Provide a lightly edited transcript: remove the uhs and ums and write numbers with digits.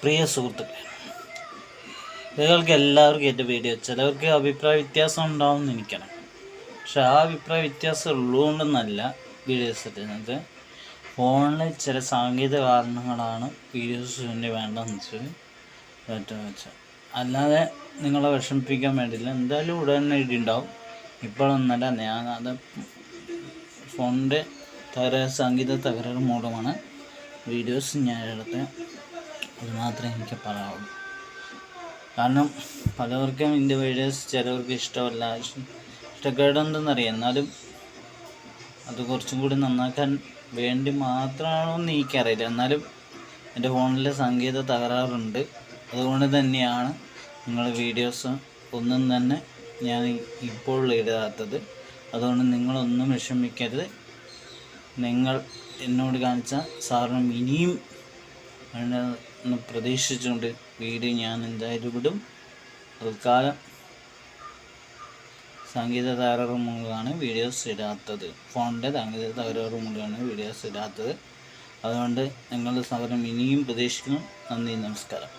പ്രിയ സുഹൃത്തുക്കളെ, നിങ്ങൾക്ക് എല്ലാവർക്കും എൻ്റെ വീഡിയോ ചിലവർക്ക് അഭിപ്രായ വ്യത്യാസം ഉണ്ടാവുമെന്ന് എനിക്കറിയാം. പക്ഷെ ആ അഭിപ്രായ വ്യത്യാസം ഉള്ളതുകൊണ്ടൊന്നല്ല വീഡിയോസ് ഇടുന്നത്. ഫോണിൽ ചില സാങ്കേതിക കാരണങ്ങളാണ് വീഡിയോസിന് വേണ്ടതെന്ന് വെച്ചാൽ അല്ലാതെ നിങ്ങളെ വിഷമിപ്പിക്കാൻ വേണ്ടിയില്ല. എന്തായാലും ഉടനെ ഇടുണ്ടാവും. ഇപ്പോഴൊന്നല്ല, ഞാനത് ഫോണിൻ്റെ സാങ്കേതിക തകരാറ് മൂലമാണ് വീഡിയോസ് ഞാൻ എടുത്ത്. അത് മാത്രമേ എനിക്ക് പറയാവുള്ളൂ. കാരണം പലവർക്കും എൻ്റെ വീഡിയോസ് ചിലവർക്ക് ഇഷ്ടമല്ല, ഇഷ്ടക്കേടെന്തെന്നറിയാം. എന്നാലും അത് കുറച്ചും കൂടി നന്നാക്കാൻ വേണ്ടി മാത്രമാണോ എന്ന് എനിക്കറിയില്ല. എന്നാലും എൻ്റെ ഫോണിൽ സാങ്കേതിക തകരാറുണ്ട്. അതുകൊണ്ട് തന്നെയാണ് നിങ്ങൾ വീഡിയോസ് ഒന്നും തന്നെ ഞാൻ ഇപ്പോൾ ഇടാത്തത്. അതുകൊണ്ട് നിങ്ങളൊന്നും വിഷമിക്കരുത്. നിങ്ങൾ എന്നോട് കാണിച്ച സാറിനും ഇനിയും എന്ന് പ്രതീക്ഷിച്ചുകൊണ്ട് വീഡിയോ ഞാൻ എന്തായാലും വിടും. തൽക്കാലം സാങ്കേതിക തകരാറ് മൂലമാണ് വീഡിയോസ് ഇടാത്തത്. ഫോണിൻ്റെ സാങ്കേതിക തകരാറ് മൂലമാണ് വീഡിയോസ് ഇടാത്തത്. അതുകൊണ്ട് നിങ്ങളുടെ സഹകരണം ഇനിയും പ്രതീക്ഷിക്കുന്നു. നന്ദി, നമസ്കാരം.